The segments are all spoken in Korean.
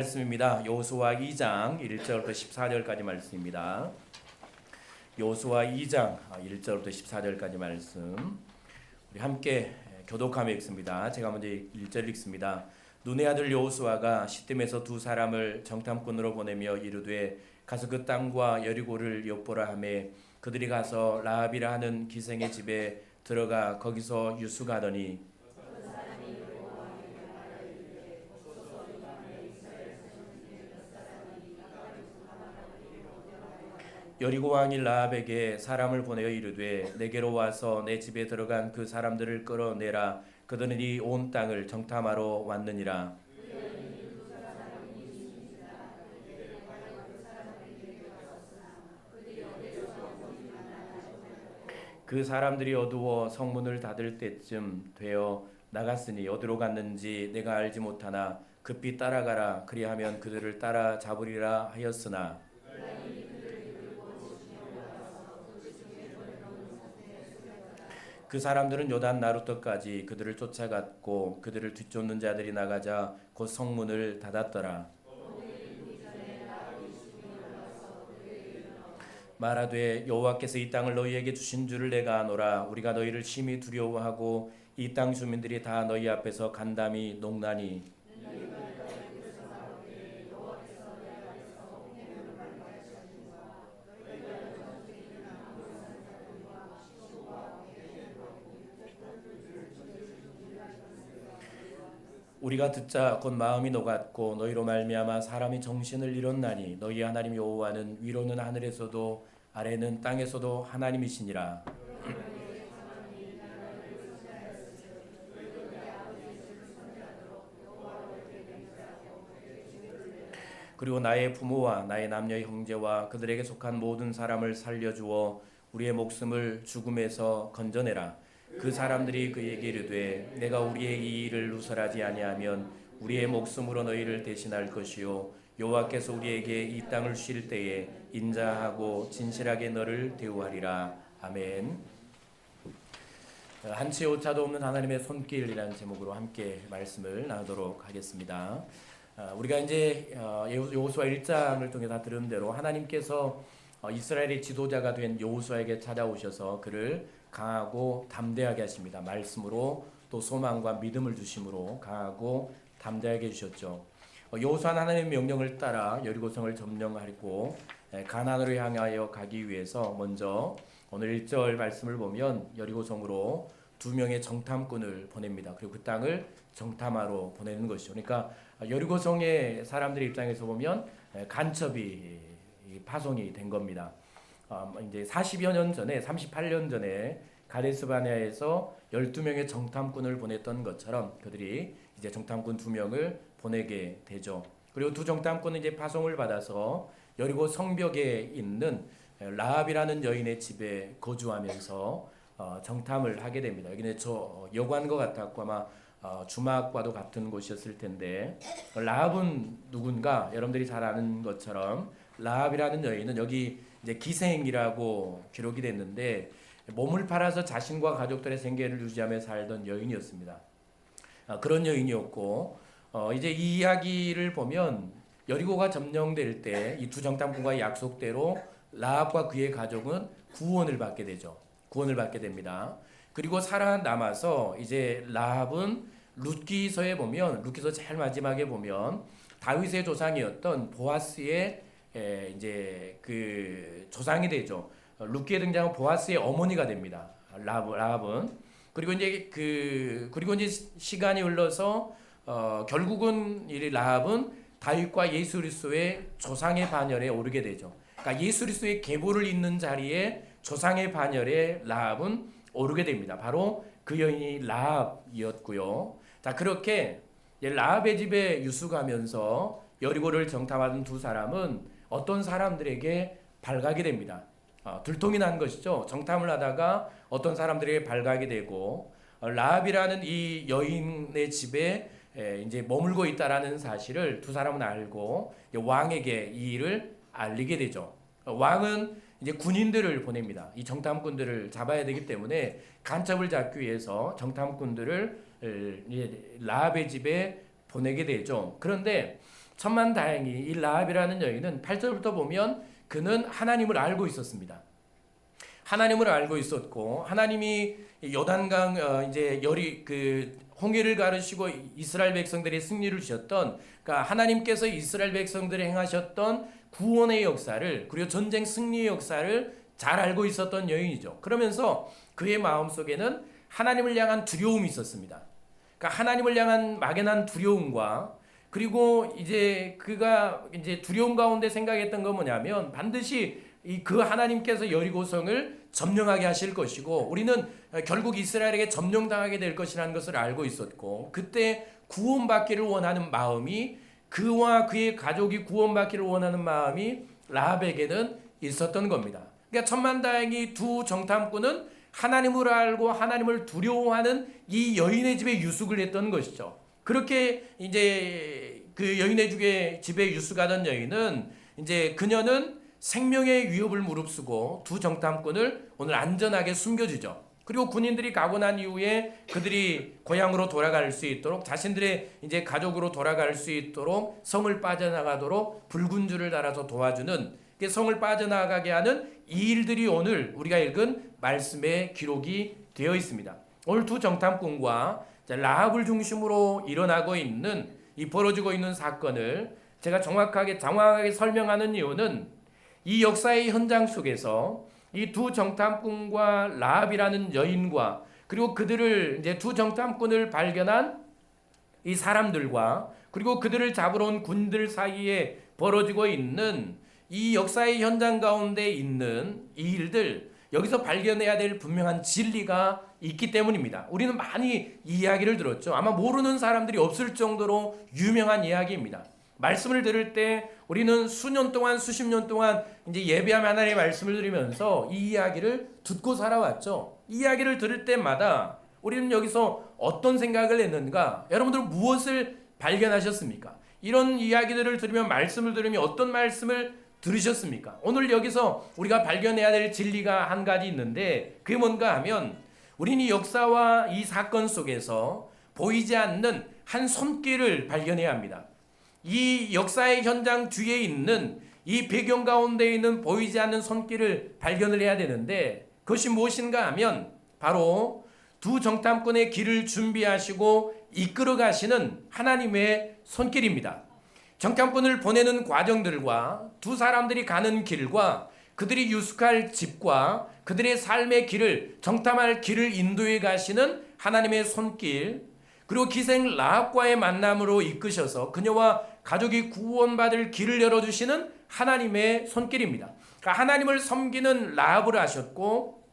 말씀입니다. 여호수아 2장 1절부터 14절까지 말씀입니다. 여호수아 2장 1절부터 14절까지 말씀 우리 함께 교독하며 읽습니다. 제가 먼저 1절 읽습니다. 눈의 아들 여호수아가 시딤에서 두 사람을 정탐꾼으로 보내며 이르되 가서 그 땅과 여리고를 엿보라 하매 그들이 가서 라합이라 하는 기생의 집에 들어가 거기서 유숙하더니 여리고 왕이 라합에게 사람을 보내어 이르되 내게로 와서 내 집에 들어간 그 사람들을 끌어내라. 그들이 온 땅을 정탐하러 왔느니라. 그 사람들이 어두워 성문을 닫을 때쯤 되어 나갔으니 어디로 갔는지 내가 알지 못하나 급히 따라가라. 그리하면 그들을 따라 잡으리라 하였으나 그 사람들은 요단 나루터까지 그들을 쫓아갔고 그들을 뒤쫓는 자들이 나가자 곧 성문을 닫았더라. 말하되 여호와께서 이 땅을 너희에게 주신 줄을 내가 아노라. 우리가 너희를 심히 두려워하고 이 땅 주민들이 다 너희 앞에서 간담이 녹나니 우리가 듣자 곧 마음이 녹았고 너희로 말미암아 사람이 정신을 잃었나니 너희 하나님 여호와는 위로는 하늘에서도 아래는 땅에서도 하나님이시니라. 그리고 나의 부모와 나의 남녀의 형제와 그들에게 속한 모든 사람을 살려주어 우리의 목숨을 죽음에서 건져내라. 그 사람들이 그에게 이르되 내가 우리의 이 일을 누설하지 아니하면 우리의 목숨으로 너희를 대신할 것이요 여호와께서 우리에게 이 땅을 주실 때에 인자하고 진실하게 너를 대우하리라. 아멘. 한치 오차도 없는 하나님의 손길이라는 제목으로 함께 말씀을 나누도록 하겠습니다. 우리가 이제 여호수아 1장을 통해 다 들은 대로 하나님께서 이스라엘의 지도자가 된 여호수아에게 찾아오셔서 그를 강하고 담대하게 하십니다. 말씀으로 또 소망과 믿음을 주심으로 강하고 담대하게 해주셨죠. 여호수아는 하나님의 명령을 따라 여리고성을 점령하고 가나안으로 향하여 가기 위해서 먼저 오늘 1절 말씀을 보면 여리고성으로 두 명의 정탐꾼을 보냅니다. 그리고 그 땅을 정탐하러 보내는 것이죠. 그러니까 여리고성의 사람들 입장에서 보면 간첩이 파송이 된 겁니다. 이제 40여 년 전에 38년 전에 가데스바네아에서 12명의 정탐꾼을 보냈던 것처럼 그들이 이제 정탐꾼 2명을 보내게 되죠. 그리고 두 정탐꾼은 이제 파송을 받아서 여리고 성벽에 있는 라합이라는 여인의 집에 거주하면서 정탐을 하게 됩니다. 여기는 저 여관과 같았고 아마 주막과도 같은 곳이었을 텐데 라합은 누군가 여러분들이 잘 아는 것처럼 라합이라는 여인은 여기 이제 기생이라고 기록이 됐는데 몸을 팔아서 자신과 가족들의 생계를 유지하며 살던 여인이었습니다. 그런 여인이었고 이제 이 이야기를 보면 여리고가 점령될 때 이 두 정탐꾼과의 약속대로 라합과 그의 가족은 구원을 받게 되죠. 구원을 받게 됩니다. 그리고 살아남아서 이제 라합은 룻기서에 보면 룻기서 제일 마지막에 보면 다윗의 조상이었던 보아스의 이제 그 조상이 되죠. 룻기에 등장한 보아스의 어머니가 됩니다. 라합은 그리고 이제 시간이 흘러서 결국은 이 라합은 다윗과 예수 그리스도의 조상의 반열에 오르게 되죠. 그러니까 예수 그리스도의 계보를 잇는 자리에 조상의 반열에 라합은 오르게 됩니다. 바로 그 여인이 라합이었고요. 자, 그렇게 라합의 집에 유숙하면서 여리고를 정탐하던 두 사람은 어떤 사람들에게 발가게 됩니다. 들통이 난 것이죠. 정탐을 하다가 어떤 사람들에게 발가게 되고 라합이라는 이 여인의 집에 이제 머물고 있다라는 사실을 두 사람은 알고 왕에게 이 일을 알리게 되죠. 왕은 이제 군인들을 보냅니다. 이 정탐꾼들을 잡아야 되기 때문에 간첩을 잡기 위해서 정탐꾼들을 라합의 집에 보내게 되죠. 그런데 천만다행히 이 라합이라는 여인은 8절부터 보면 그는 하나님을 알고 있었습니다. 하나님을 알고 있었고 하나님이 요단강 이제 열이 그 홍해를 가르시고 이스라엘 백성들의 승리를 주셨던, 그러니까 하나님께서 이스라엘 백성들이 행하셨던 구원의 역사를, 그리고 전쟁 승리의 역사를 잘 알고 있었던 여인이죠. 그러면서 그의 마음속에는 하나님을 향한 두려움이 있었습니다. 그러니까 하나님을 향한 막연한 두려움과, 그리고 이제 그가 이제 두려움 가운데 생각했던 건 뭐냐면 반드시 그 하나님께서 여리고성을 점령하게 하실 것이고 우리는 결국 이스라엘에게 점령당하게 될 것이라는 것을 알고 있었고, 그때 구원받기를 원하는 마음이, 그와 그의 가족이 구원받기를 원하는 마음이 라합에게는 있었던 겁니다. 그러니까 천만다행히 두 정탐꾼은 하나님을 알고 하나님을 두려워하는 이 여인의 집에 유숙을 했던 것이죠. 그렇게 이제 그 여인의 집에 유숙하던 여인은 이제 그녀는 생명의 위협을 무릅쓰고 두 정탐꾼을 오늘 안전하게 숨겨주죠. 그리고 군인들이 가고 난 이후에 그들이 고향으로 돌아갈 수 있도록, 자신들의 이제 가족으로 돌아갈 수 있도록 성을 빠져나가도록 붉은 줄을 달아서 도와주는, 성을 빠져나가게 하는 이 일들이 오늘 우리가 읽은 말씀에 기록이 되어 있습니다. 오늘 두 정탐꾼과 라합을 중심으로 일어나고 있는 이 벌어지고 있는 사건을 제가 장황하게 설명하는 이유는 이 역사의 현장 속에서 이 두 정탐꾼과 라합이라는 여인과, 그리고 그들을 이제 두 정탐꾼을 발견한 이 사람들과, 그리고 그들을 잡으러 온 군들 사이에 벌어지고 있는 이 역사의 현장 가운데 있는 이 일들, 여기서 발견해야 될 분명한 진리가 있기 때문입니다. 우리는 많이 이 이야기를 들었죠. 아마 모르는 사람들이 없을 정도로 유명한 이야기입니다. 말씀을 들을 때 우리는 수년 동안, 수십 년 동안 이제 예배하며 하나님의 말씀을 들으면서 이 이야기를 듣고 살아왔죠. 이 이야기를 들을 때마다 우리는 여기서 어떤 생각을 했는가? 여러분들 무엇을 발견하셨습니까? 이런 이야기들을 들으면, 말씀을 들으면 어떤 말씀을 들으셨습니까? 오늘 여기서 우리가 발견해야 될 진리가 한 가지 있는데, 그게 뭔가 하면 우리는 이 역사와 이 사건 속에서 보이지 않는 한 손길을 발견해야 합니다. 이 역사의 현장 뒤에 있는 이 배경 가운데 있는 보이지 않는 손길을 발견을 해야 되는데, 그것이 무엇인가 하면 바로 두 정탐꾼의 길을 준비하시고 이끌어 가시는 하나님의 손길입니다. 정탐꾼을 보내는 과정들과 두 사람들이 가는 길과 그들이 유숙할 집과 그들의 삶의 길을, 정탐할 길을 인도해 가시는 하나님의 손길, 그리고 기생 라합과의 만남으로 이끄셔서 그녀와 가족이 구원받을 길을 열어주시는 하나님의 손길입니다. 그러니까 하나님을 섬기는 라합을 하셨고,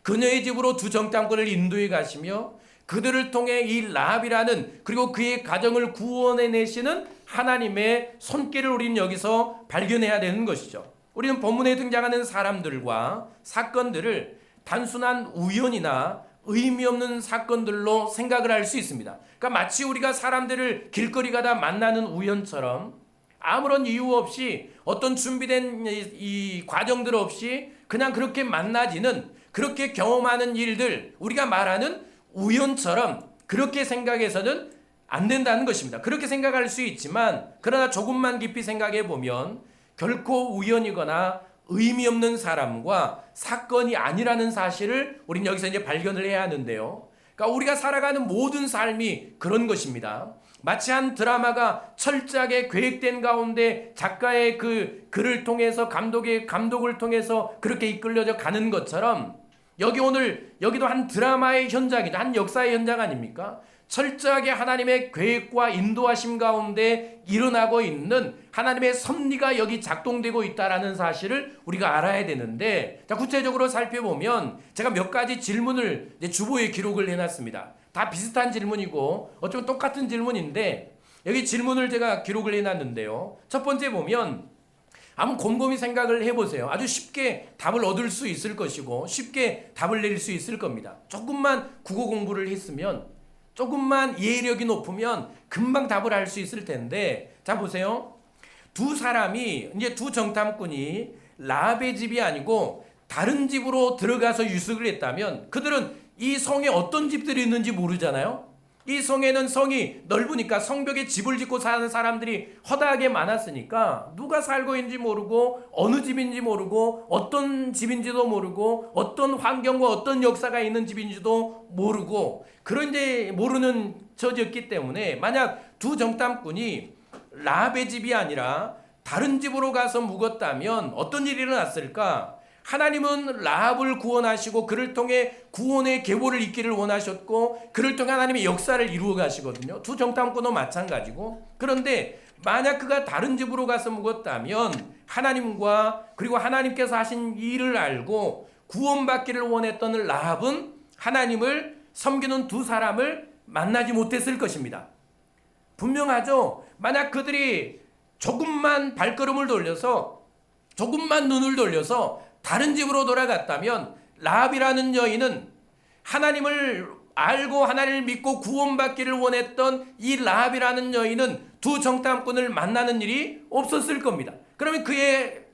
그녀의 집으로 두 정탐꾼을 인도해 가시며 그들을 통해 이 라합이라는, 그리고 그의 가정을 구원해내시는 하나님의 손길을 우리는 여기서 발견해야 되는 것이죠. 우리는 본문에 등장하는 사람들과 사건들을 단순한 우연이나 의미 없는 사건들로 생각을 할 수 있습니다. 그러니까 마치 우리가 사람들을 길거리 가다 만나는 우연처럼 아무런 이유 없이, 어떤 준비된 이 과정들 없이 그냥 그렇게 만나지는, 그렇게 경험하는 일들, 우리가 말하는 우연처럼 그렇게 생각해서는 안 된다는 것입니다. 그렇게 생각할 수 있지만, 그러나 조금만 깊이 생각해 보면 결코 우연이거나 의미 없는 사람과 사건이 아니라는 사실을 우리는 여기서 이제 발견을 해야 하는데요. 그러니까 우리가 살아가는 모든 삶이 그런 것입니다. 마치 한 드라마가 철저하게 계획된 가운데 작가의 그 글을 통해서, 감독을 통해서 그렇게 이끌려져 가는 것처럼, 여기도 한 드라마의 현장이죠. 한 역사의 현장 아닙니까? 철저하게 하나님의 계획과 인도하심 가운데 일어나고 있는 하나님의 섭리가 여기 작동되고 있다는 사실을 우리가 알아야 되는데, 자, 구체적으로 살펴보면 제가 몇 가지 질문을 주보에 기록을 해놨습니다. 다 비슷한 질문이고 어쩌면 똑같은 질문인데, 여기 질문을 제가 기록을 해놨는데요. 첫 번째 보면, 한번 곰곰이 생각을 해보세요. 아주 쉽게 답을 얻을 수 있을 것이고 쉽게 답을 내릴 수 있을 겁니다. 조금만 국어 공부를 했으면, 조금만 이해력이 높으면 금방 답을 할 수 있을 텐데, 자 보세요. 두 사람이, 이제 두 정탐꾼이 라합의 집이 아니고 다른 집으로 들어가서 유숙을 했다면 그들은 이 성에 어떤 집들이 있는지 모르잖아요. 이 성에는 성이 넓으니까 성벽에 집을 짓고 사는 사람들이 허다하게 많았으니까 누가 살고 있는지 모르고 어느 집인지 모르고 어떤 집인지도 모르고 어떤 환경과 어떤 역사가 있는 집인지도 모르고 그런 이제 모르는 처지였기 때문에 만약 두 정탐꾼이 라합의 집이 아니라 다른 집으로 가서 묵었다면 어떤 일이 일어났을까? 하나님은 라합을 구원하시고 그를 통해 구원의 계보를 잇기를 원하셨고 그를 통해 하나님의 역사를 이루어 가시거든요. 두 정탐꾼도 마찬가지고. 그런데 만약 그가 다른 집으로 가서 묵었다면 하나님과 그리고 하나님께서 하신 일을 알고 구원받기를 원했던 라합은 하나님을 섬기는 두 사람을 만나지 못했을 것입니다. 분명하죠. 만약 그들이 조금만 발걸음을 돌려서 조금만 눈을 돌려서 다른 집으로 돌아갔다면 라합이라는 여인은 하나님을 알고 하나님을 믿고 구원받기를 원했던 이 라합이라는 여인은 두 정탐꾼을 만나는 일이 없었을 겁니다. 그러면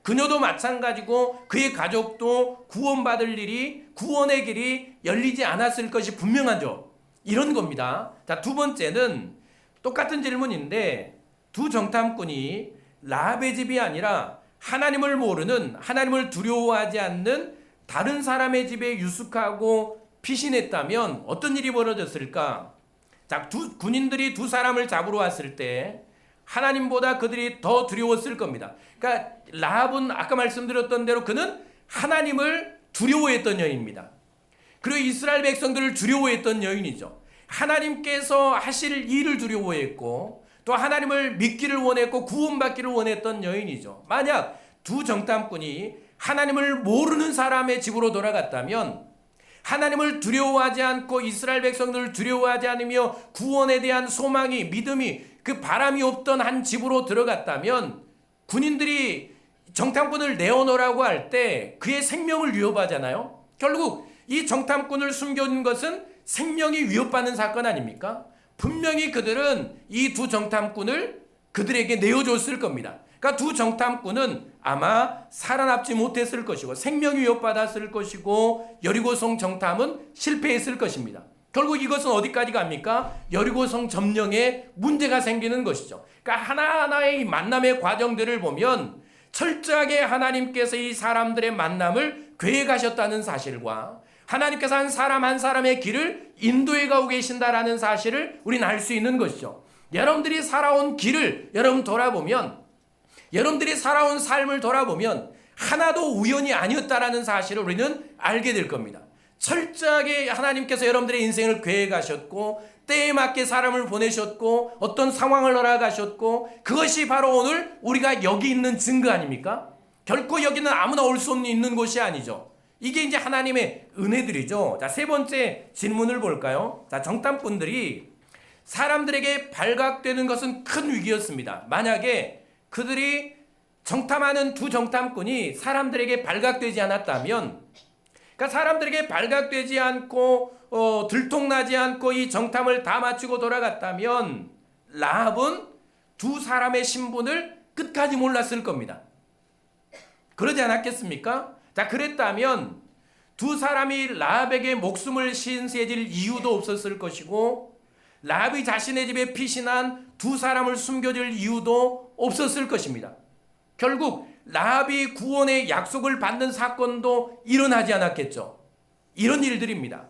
그녀도 마찬가지고 그의 가족도 구원받을 일이 구원의 길이 열리지 않았을 것이 분명하죠. 이런 겁니다. 자, 두 번째는 똑같은 질문인데 두 정탐꾼이 라합의 집이 아니라 하나님을 모르는 하나님을 두려워하지 않는 다른 사람의 집에 유숙하고 피신했다면 어떤 일이 벌어졌을까? 자, 군인들이 두 사람을 잡으러 왔을 때 하나님보다 그들이 더 두려웠을 겁니다. 그러니까 라합은 아까 말씀드렸던 대로 그는 하나님을 두려워했던 여인입니다. 그리고 이스라엘 백성들을 두려워했던 여인이죠. 하나님께서 하실 일을 두려워했고 또 하나님을 믿기를 원했고 구원받기를 원했던 여인이죠. 만약 두 정탐꾼이 하나님을 모르는 사람의 집으로 돌아갔다면 하나님을 두려워하지 않고 이스라엘 백성들을 두려워하지 않으며 구원에 대한 소망이 믿음이 그 바람이 없던 한 집으로 들어갔다면 군인들이 정탐꾼을 내어놓으라고 할 때 그의 생명을 위협하잖아요. 결국 이 정탐꾼을 숨겨둔 것은 생명이 위협받는 사건 아닙니까? 분명히 그들은 이 두 정탐꾼을 그들에게 내어줬을 겁니다. 그러니까 두 정탐꾼은 아마 살아남지 못했을 것이고 생명이 위협받았을 것이고 여리고성 정탐은 실패했을 것입니다. 결국 이것은 어디까지 갑니까? 여리고성 점령에 문제가 생기는 것이죠. 그러니까 하나하나의 만남의 과정들을 보면 철저하게 하나님께서 이 사람들의 만남을 계획하셨다는 사실과 하나님께서 한 사람 한 사람의 길을 인도해 가고 계신다라는 사실을 우리는 알 수 있는 것이죠. 여러분들이 살아온 길을 여러분 돌아보면 여러분들이 살아온 삶을 돌아보면 하나도 우연이 아니었다라는 사실을 우리는 알게 될 겁니다. 철저하게 하나님께서 여러분들의 인생을 계획하셨고 때에 맞게 사람을 보내셨고 어떤 상황을 허락하셨고 그것이 바로 오늘 우리가 여기 있는 증거 아닙니까? 결코 여기는 아무나 올 수 있는 곳이 아니죠. 이게 이제 하나님의 은혜들이죠. 자, 세 번째 질문을 볼까요? 자, 정탐꾼들이 사람들에게 발각되는 것은 큰 위기였습니다. 만약에 그들이 정탐하는 두 정탐꾼이 사람들에게 발각되지 않았다면, 그러니까 사람들에게 발각되지 않고 들통나지 않고 이 정탐을 다 마치고 돌아갔다면 라합은 두 사람의 신분을 끝까지 몰랐을 겁니다. 그러지 않았겠습니까? 자, 그랬다면 두 사람이 라합에게 목숨을 신세질 이유도 없었을 것이고 라합이 자신의 집에 피신한 두 사람을 숨겨줄 이유도 없었을 것입니다. 결국 라합이 구원의 약속을 받는 사건도 일어나지 않았겠죠. 이런 일들입니다.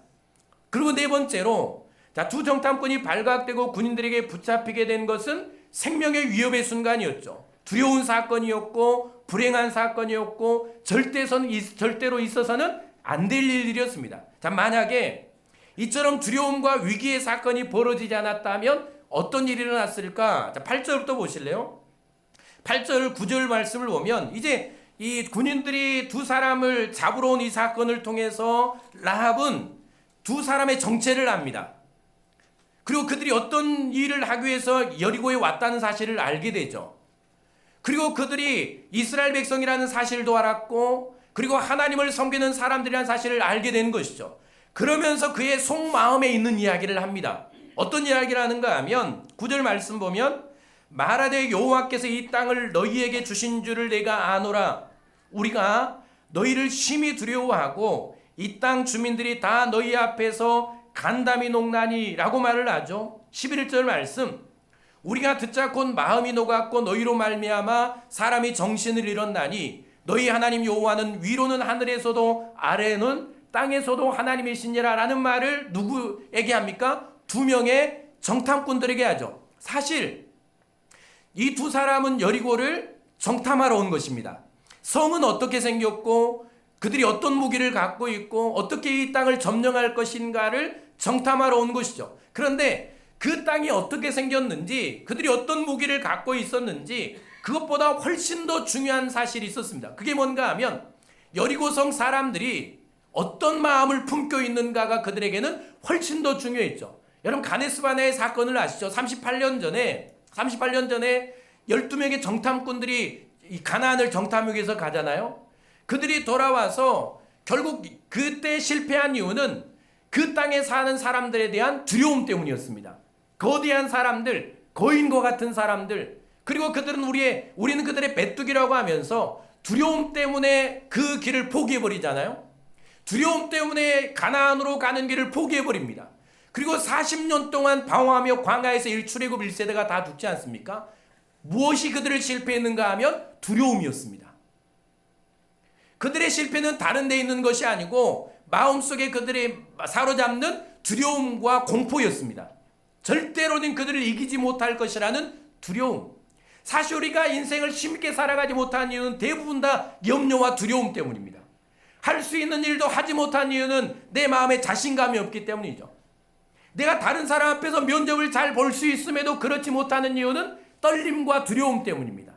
그리고 네 번째로 자, 두 정탐꾼이 발각되고 군인들에게 붙잡히게 된 것은 생명의 위협의 순간이었죠. 두려운 사건이었고 불행한 사건이었고 절대로 있어서는 안 될 일들이었습니다. 자, 만약에 이처럼 두려움과 위기의 사건이 벌어지지 않았다면 어떤 일이 일어났을까? 자, 8절부터 보실래요? 8절 9절 말씀을 보면 이제 이 군인들이 두 사람을 잡으러 온 이 사건을 통해서 라합은 두 사람의 정체를 압니다. 그리고 그들이 어떤 일을 하기 위해서 여리고에 왔다는 사실을 알게 되죠. 그리고 그들이 이스라엘 백성이라는 사실도 알았고 그리고 하나님을 섬기는 사람들이라는 사실을 알게 된 것이죠. 그러면서 그의 속마음에 있는 이야기를 합니다. 어떤 이야기를 하는가 하면 9절 말씀 보면 말하되 여호와께서 이 땅을 너희에게 주신 줄을 내가 아노라. 우리가 너희를 심히 두려워하고 이 땅 주민들이 다 너희 앞에서 간담이 녹나니라고 말을 하죠. 11절 말씀, 우리가 듣자 곧 마음이 녹았고 너희로 말미암아 사람이 정신을 잃었나니 너희 하나님 여호와는 위로는 하늘에서도 아래는 땅에서도 하나님이시니라 라는 말을 누구에게 합니까? 두 명의 정탐꾼들에게 하죠. 사실 이 두 사람은 여리고를 정탐하러 온 것입니다. 성은 어떻게 생겼고 그들이 어떤 무기를 갖고 있고 어떻게 이 땅을 점령할 것인가를 정탐하러 온 것이죠. 그런데 그 땅이 어떻게 생겼는지, 그들이 어떤 무기를 갖고 있었는지, 그것보다 훨씬 더 중요한 사실이 있었습니다. 그게 뭔가 하면 여리고성 사람들이 어떤 마음을 품고 있는가가 그들에게는 훨씬 더 중요했죠. 여러분 가데스바네의 사건을 아시죠? 38년 전에 12명의 정탐꾼들이 이 가나안을 정탐하기 위해서 가잖아요. 그들이 돌아와서 결국 그때 실패한 이유는 그 땅에 사는 사람들에 대한 두려움 때문이었습니다. 거대한 사람들, 거인과 같은 사람들, 그리고 그들은 우리는 그들의 메뚜기라고 하면서 두려움 때문에 그 길을 포기해버리잖아요. 두려움 때문에 가나안으로 가는 길을 포기해버립니다. 그리고 40년 동안 방황하며 광야에서 1출애굽 1세대가 다 죽지 않습니까? 무엇이 그들을 실패했는가 하면 두려움이었습니다. 그들의 실패는 다른 데 있는 것이 아니고 마음속에 그들이 사로잡는 두려움과 공포였습니다. 절대로는 그들을 이기지 못할 것이라는 두려움. 사실 우리가 인생을 힘있게 살아가지 못한 이유는 대부분 다 염려와 두려움 때문입니다. 할 수 있는 일도 하지 못한 이유는 내 마음에 자신감이 없기 때문이죠. 내가 다른 사람 앞에서 면접을 잘 볼 수 있음에도 그렇지 못하는 이유는 떨림과 두려움 때문입니다.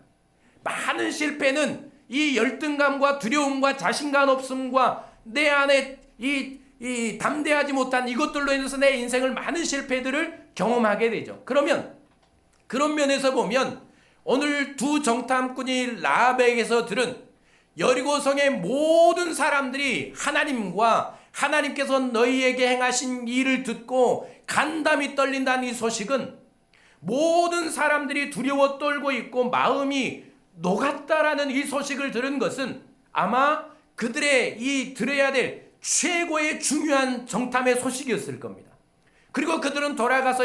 많은 실패는 이 열등감과 두려움과 자신감 없음과 내 안에 이 담대하지 못한 이것들로 인해서 내 인생을 많은 실패들을 경험하게 되죠. 그러면 그런 면에서 보면 오늘 두 정탐꾼이 라합에게서 들은 여리고성의 모든 사람들이 하나님과 하나님께서 너희에게 행하신 일을 듣고 간담이 떨린다는 이 소식은 모든 사람들이 두려워 떨고 있고 마음이 녹았다라는 이 소식을 들은 것은 아마 그들의 이 들어야 될 최고의 중요한 정탐의 소식이었을 겁니다. 그리고 그들은 돌아가서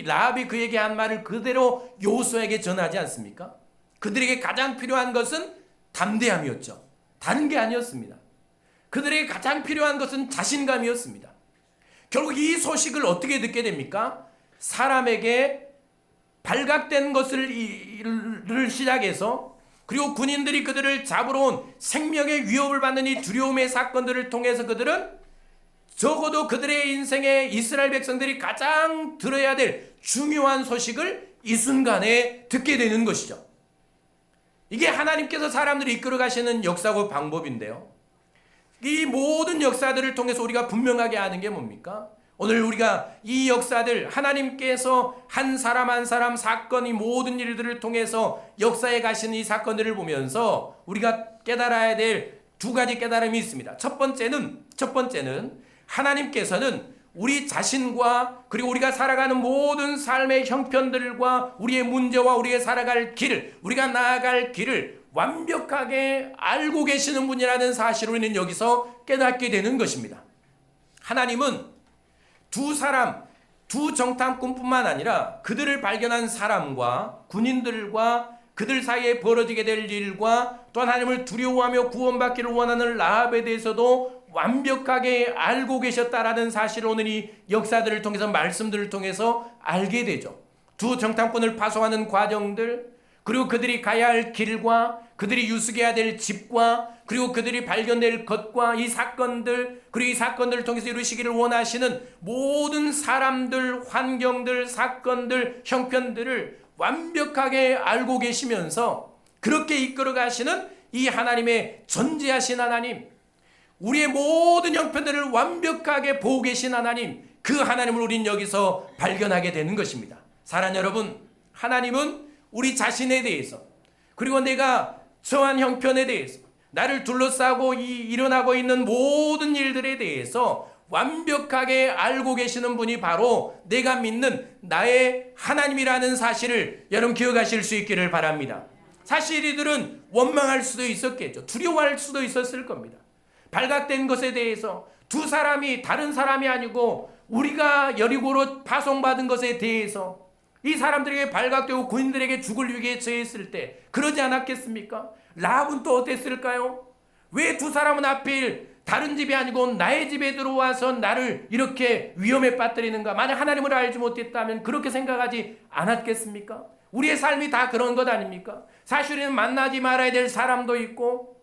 라합이 그에게 한 말을 그대로 여호수아에게 전하지 않습니까? 그들에게 가장 필요한 것은 담대함이었죠. 다른 게 아니었습니다. 그들에게 가장 필요한 것은 자신감이었습니다. 결국 이 소식을 어떻게 듣게 됩니까? 사람에게 발각된 것을 시작해서 그리고 군인들이 그들을 잡으러 온 생명의 위협을 받는 이 두려움의 사건들을 통해서 그들은 적어도 그들의 인생에 이스라엘 백성들이 가장 들어야 될 중요한 소식을 이 순간에 듣게 되는 것이죠. 이게 하나님께서 사람들을 이끌어 가시는 역사고 방법인데요. 이 모든 역사들을 통해서 우리가 분명하게 아는 게 뭡니까? 오늘 우리가 이 역사들 하나님께서 한 사람 한 사람 사건 이 모든 일들을 통해서 역사에 가시는 이 사건들을 보면서 우리가 깨달아야 될 두 가지 깨달음이 있습니다. 첫 번째는 하나님께서는 우리 자신과 그리고 우리가 살아가는 모든 삶의 형편들과 우리의 문제와 우리의 살아갈 길을 우리가 나아갈 길을 완벽하게 알고 계시는 분이라는 사실을 우리는 여기서 깨닫게 되는 것입니다. 하나님은 두 정탐꾼뿐만 아니라 그들을 발견한 사람과 군인들과 그들 사이에 벌어지게 될 일과 또한 하나님을 두려워하며 구원받기를 원하는 라합에 대해서도 완벽하게 알고 계셨다라는 사실을 오늘 이 역사들을 통해서 말씀들을 통해서 알게 되죠. 두 정탐꾼을 파송하는 과정들, 그리고 그들이 가야 할 길과 그들이 유숙해야 될 집과 그리고 그들이 발견될 것과 이 사건들, 그리고 이 사건들을 통해서 이루시기를 원하시는 모든 사람들, 환경들, 사건들, 형편들을 완벽하게 알고 계시면서 그렇게 이끌어 가시는 이 하나님의 전지하신 하나님, 우리의 모든 형편들을 완벽하게 보고 계신 하나님, 그 하나님을 우린 여기서 발견하게 되는 것입니다. 사랑하는 여러분, 하나님은 우리 자신에 대해서 그리고 내가 처한 형편에 대해서 나를 둘러싸고 일어나고 있는 모든 일들에 대해서 완벽하게 알고 계시는 분이 바로 내가 믿는 나의 하나님이라는 사실을 여러분 기억하실 수 있기를 바랍니다. 사실 이들은 원망할 수도 있었겠죠. 두려워할 수도 있었을 겁니다. 발각된 것에 대해서 두 사람이 다른 사람이 아니고 우리가 여리고로 파송받은 것에 대해서 이 사람들에게 발각되고 군인들에게 죽을 위기에 처했을 때 그러지 않았겠습니까? 라합은 또 어땠을까요? 왜 두 사람은 하필 다른 집이 아니고 나의 집에 들어와서 나를 이렇게 위험에 빠뜨리는가? 만약 하나님을 알지 못했다면 그렇게 생각하지 않았겠습니까? 우리의 삶이 다 그런 것 아닙니까? 사실은 만나지 말아야 될 사람도 있고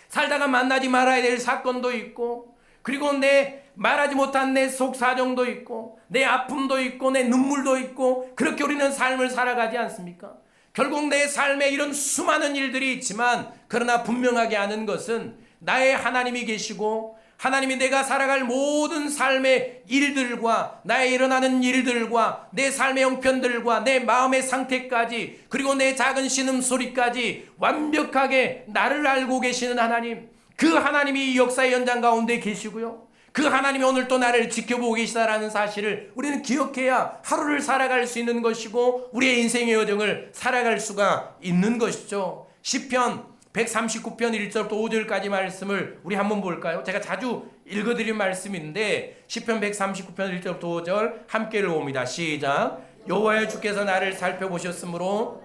살다가 만나지 말아야 될 사건도 있고 그리고 내 말하지 못한 내 속 사정도 있고 내 아픔도 있고 내 눈물도 있고 그렇게 우리는 삶을 살아가지 않습니까? 결국 내 삶에 이런 수많은 일들이 있지만 그러나 분명하게 아는 것은 나의 하나님이 계시고 하나님이 내가 살아갈 모든 삶의 일들과 나의 일어나는 일들과 내 삶의 형편들과 내 마음의 상태까지 그리고 내 작은 신음소리까지 완벽하게 나를 알고 계시는 하나님, 그 하나님이 이 역사의 현장 가운데 계시고요. 그 하나님이 오늘 또 나를 지켜보고 계시다라는 사실을 우리는 기억해야 하루를 살아갈 수 있는 것이고 우리의 인생의 여정을 살아갈 수가 있는 것이죠. 시편 139편 1절부터 5절까지 말씀을 우리 한번 볼까요? 제가 자주 읽어드린 말씀인데 시편 139편 1절부터 5절 함께 읽어봅니다. 시작. 여호와여 주께서 나를 살펴보셨으므로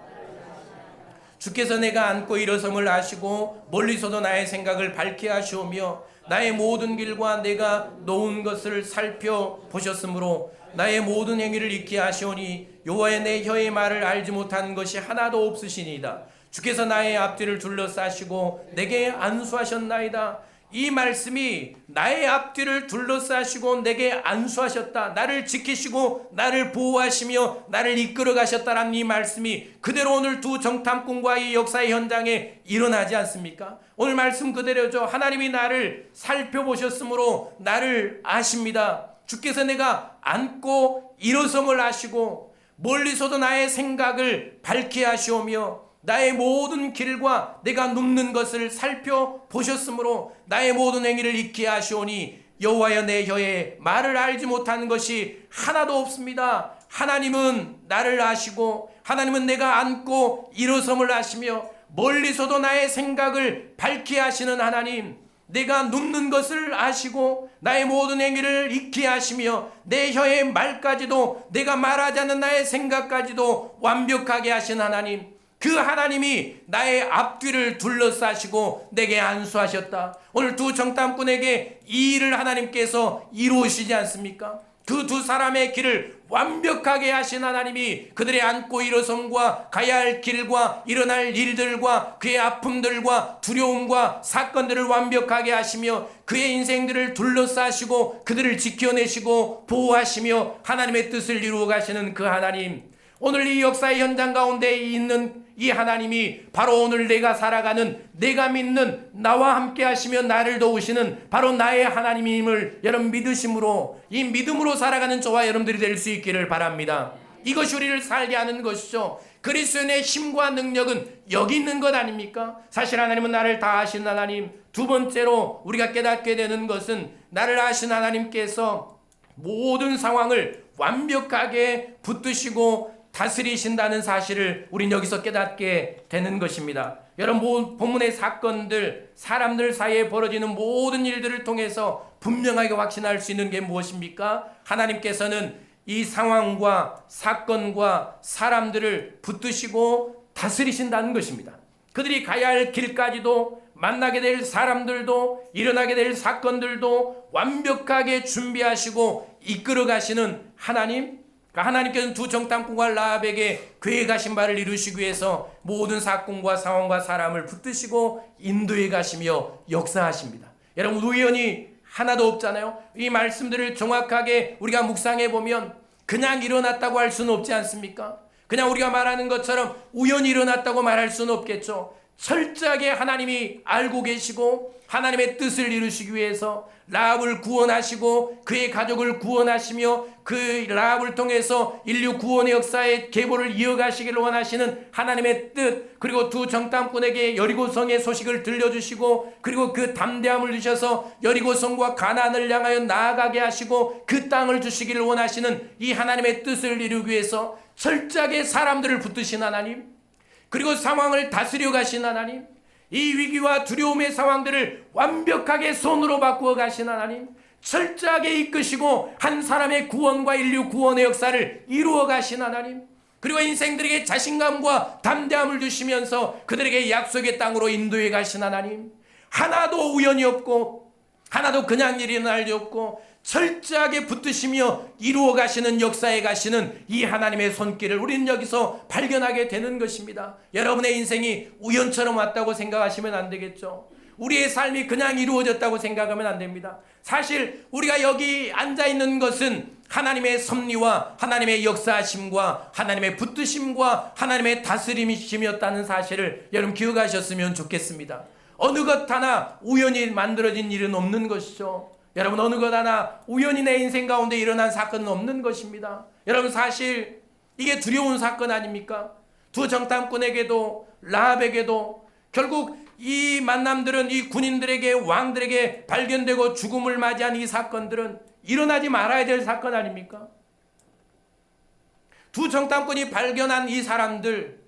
주께서 내가 앉고 일어섬을 아시고 멀리서도 나의 생각을 밝게 하시오며 나의 모든 길과 내가 놓은 것을 살펴보셨으므로 나의 모든 행위를 익히 하시오니 여호와의 내 혀의 말을 알지 못한 것이 하나도 없으시니이다. 주께서 나의 앞뒤를 둘러싸시고 내게 안수하셨나이다. 이 말씀이 나의 앞뒤를 둘러싸시고 내게 안수하셨다. 나를 지키시고 나를 보호하시며 나를 이끌어 가셨다라는 이 말씀이 그대로 오늘 두 정탐꾼과 이 역사의 현장에 일어나지 않습니까? 오늘 말씀 그대로죠. 하나님이 나를 살펴보셨으므로 나를 아십니다. 주께서 내가 앉고 일어섬을 아시고 멀리서도 나의 생각을 밝게 하시오며 나의 모든 길과 내가 눕는 것을 살펴보셨으므로 나의 모든 행위를 익히 하시오니 여호와여 내 혀에 말을 알지 못하는 것이 하나도 없습니다. 하나님은 나를 아시고 하나님은 내가 앉고 일어섬을 아시며 멀리서도 나의 생각을 밝게 하시는 하나님, 내가 눕는 것을 아시고 나의 모든 행위를 익히 하시며 내 혀의 말까지도 내가 말하지 않는 나의 생각까지도 완벽하게 하신 하나님, 그 하나님이 나의 앞뒤를 둘러싸시고 내게 안수하셨다. 오늘 두 정탐꾼에게 이 일을 하나님께서 이루시지 않습니까? 그 두 사람의 길을 완벽하게 하신 하나님이 그들의 앉고 일어섬과 가야 할 길과 일어날 일들과 그의 아픔들과 두려움과 사건들을 완벽하게 하시며 그의 인생들을 둘러싸시고 그들을 지켜내시고 보호하시며 하나님의 뜻을 이루어 가시는 그 하나님, 오늘 이 역사의 현장 가운데 있는 이 하나님이 바로 오늘 내가 살아가는 내가 믿는 나와 함께 하시며 나를 도우시는 바로 나의 하나님임을 여러분 믿으심으로 이 믿음으로 살아가는 저와 여러분들이 될 수 있기를 바랍니다. 이것이 우리를 살게 하는 것이죠. 그리스도인의 힘과 능력은 여기 있는 것 아닙니까? 사실 하나님은 나를 다 아신 하나님. 두 번째로 우리가 깨닫게 되는 것은 나를 아신 하나님께서 모든 상황을 완벽하게 붙드시고 다스리신다는 사실을 우린 여기서 깨닫게 되는 것입니다. 여러분, 본문의 사건들, 사람들 사이에 벌어지는 모든 일들을 통해서 분명하게 확신할 수 있는 게 무엇입니까? 하나님께서는 이 상황과 사건과 사람들을 붙드시고 다스리신다는 것입니다. 그들이 가야 할 길까지도, 만나게 될 사람들도, 일어나게 될 사건들도 완벽하게 준비하시고 이끌어 가시는 하나님, 하나님께서는 두 정탐꾼과 라합에게 계획하신 바를 이루시기 위해서 모든 사건과 상황과 사람을 붙드시고 인도해 가시며 역사하십니다. 여러분, 우연이 하나도 없잖아요. 이 말씀들을 정확하게 우리가 묵상해 보면 그냥 일어났다고 할 수는 없지 않습니까? 그냥 우리가 말하는 것처럼 우연히 일어났다고 말할 수는 없겠죠. 철저하게 하나님이 알고 계시고 하나님의 뜻을 이루시기 위해서 라합을 구원하시고 그의 가족을 구원하시며 그 라합을 통해서 인류 구원의 역사의 계보를 이어가시기를 원하시는 하나님의 뜻, 그리고 두 정탐꾼에게 여리고성의 소식을 들려주시고 그리고 그 담대함을 주셔서 여리고성과 가나안을 향하여 나아가게 하시고 그 땅을 주시기를 원하시는 이 하나님의 뜻을 이루기 위해서 철저하게 사람들을 붙드신 하나님, 그리고 상황을 다스려 가신 하나님, 이 위기와 두려움의 상황들을 완벽하게 손으로 바꾸어 가신 하나님, 철저하게 이끄시고 한 사람의 구원과 인류 구원의 역사를 이루어 가신 하나님, 그리고 인생들에게 자신감과 담대함을 주시면서 그들에게 약속의 땅으로 인도해 가신 하나님, 하나도 우연이 없고 하나도 그냥 일어날 일이 없고 철저하게 붙드시며 이루어 가시는 역사에 가시는 이 하나님의 손길을 우리는 여기서 발견하게 되는 것입니다. 여러분의 인생이 우연처럼 왔다고 생각하시면 안 되겠죠. 우리의 삶이 그냥 이루어졌다고 생각하면 안 됩니다. 사실 우리가 여기 앉아있는 것은 하나님의 섭리와 하나님의 역사하심과 하나님의 붙드심과 하나님의 다스림이심이었다는 사실을 여러분 기억하셨으면 좋겠습니다. 어느 것 하나 우연히 만들어진 일은 없는 것이죠. 여러분, 어느 것 하나 우연히 내 인생 가운데 일어난 사건은 없는 것입니다. 여러분, 사실 이게 두려운 사건 아닙니까? 두 정탐꾼에게도 라합에게도 결국 이 만남들은 이 군인들에게, 왕들에게 발견되고 죽음을 맞이한 이 사건들은 일어나지 말아야 될 사건 아닙니까? 두 정탐꾼이 발견한 이 사람들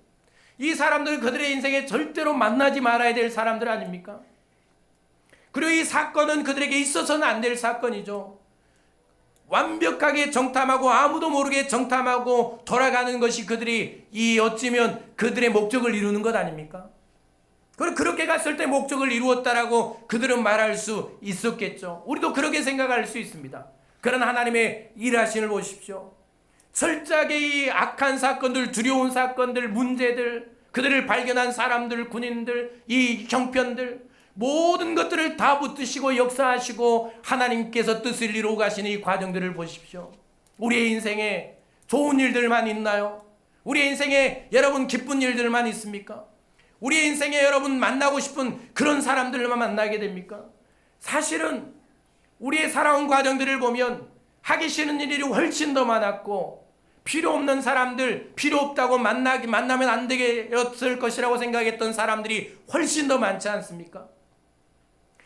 그들의 인생에 절대로 만나지 말아야 될 사람들 아닙니까? 그리고 이 사건은 그들에게 있어서는 안 될 사건이죠. 완벽하게 정탐하고 아무도 모르게 정탐하고 돌아가는 것이 그들이 어찌면 그들의 목적을 이루는 것 아닙니까? 그리고 그렇게 갔을 때 목적을 이루었다라고 그들은 말할 수 있었겠죠. 우리도 그렇게 생각할 수 있습니다. 그런 하나님의 일하심을 보십시오. 철저하게 이 악한 사건들, 두려운 사건들, 문제들, 그들을 발견한 사람들, 군인들, 이 형편들, 모든 것들을 다 붙드시고 역사하시고 하나님께서 뜻을 이루어 가시는 이 과정들을 보십시오. 우리의 인생에 좋은 일들만 있나요? 우리의 인생에 여러분 기쁜 일들만 있습니까? 우리의 인생에 여러분 만나고 싶은 그런 사람들만 만나게 됩니까? 사실은 우리의 살아온 과정들을 보면 하기 싫은 일이 훨씬 더 많았고, 필요 없는 사람들, 필요 없다고 만나면 안 되겠을 것이라고 생각했던 사람들이 훨씬 더 많지 않습니까?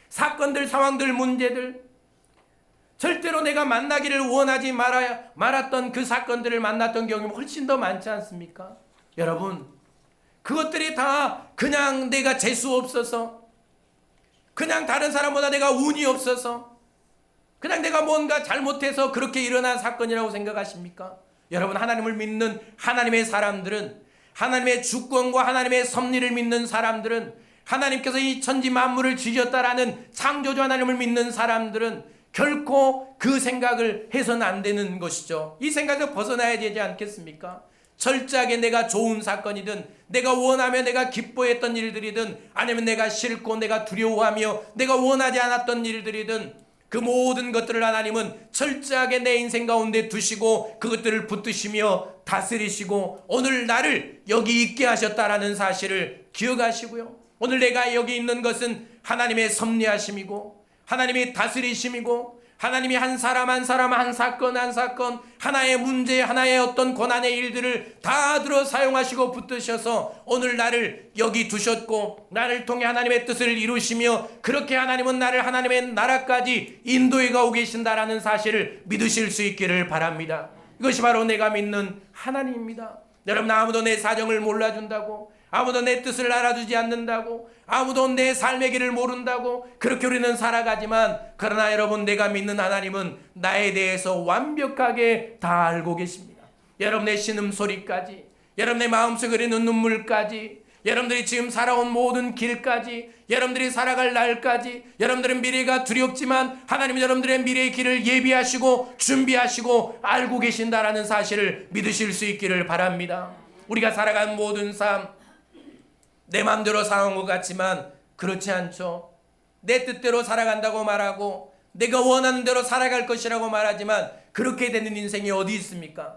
사건들, 상황들, 문제들, 절대로 내가 만나기를 원하지 말았던 그 사건들을 만났던 경험이 훨씬 더 많지 않습니까? 여러분, 그것들이 다 그냥 내가 재수 없어서, 그냥 다른 사람보다 내가 운이 없어서, 그냥 내가 뭔가 잘못해서 그렇게 일어난 사건이라고 생각하십니까? 여러분, 하나님을 믿는 하나님의 사람들은, 하나님의 주권과 하나님의 섭리를 믿는 사람들은, 하나님께서 이 천지 만물을 지으셨다라는 창조주 하나님을 믿는 사람들은 결코 그 생각을 해서는 안 되는 것이죠. 이 생각에서 벗어나야 되지 않겠습니까? 철저하게 내가 좋은 사건이든, 내가 원하며 내가 기뻐했던 일들이든, 아니면 내가 싫고 내가 두려워하며 내가 원하지 않았던 일들이든, 그 모든 것들을 하나님은 철저하게 내 인생 가운데 두시고 그것들을 붙드시며 다스리시고 오늘 나를 여기 있게 하셨다라는 사실을 기억하시고요. 오늘 내가 여기 있는 것은 하나님의 섭리하심이고 하나님의 다스리심이고 하나님이 한 사람 한 사람, 한 사건 한 사건, 하나의 문제, 하나의 어떤 고난의 일들을 다 들어 사용하시고 붙드셔서 오늘 나를 여기 두셨고 나를 통해 하나님의 뜻을 이루시며 그렇게 하나님은 나를 하나님의 나라까지 인도해 가고 계신다라는 사실을 믿으실 수 있기를 바랍니다. 이것이 바로 내가 믿는 하나님입니다. 여러분, 아무도 내 사정을 몰라준다고, 아무도 내 뜻을 알아주지 않는다고, 아무도 내 삶의 길을 모른다고 그렇게 우리는 살아가지만, 그러나 여러분, 내가 믿는 하나님은 나에 대해서 완벽하게 다 알고 계십니다. 여러분의 신음소리까지, 여러분의 마음속에 흐르는 눈물까지, 여러분들이 지금 살아온 모든 길까지, 여러분들이 살아갈 날까지, 여러분들은 미래가 두렵지만 하나님은 여러분들의 미래의 길을 예비하시고 준비하시고 알고 계신다라는 사실을 믿으실 수 있기를 바랍니다. 우리가 살아간 모든 삶, 내 마음대로 살아온 것 같지만 그렇지 않죠. 내 뜻대로 살아간다고 말하고 내가 원하는 대로 살아갈 것이라고 말하지만 그렇게 되는 인생이 어디 있습니까?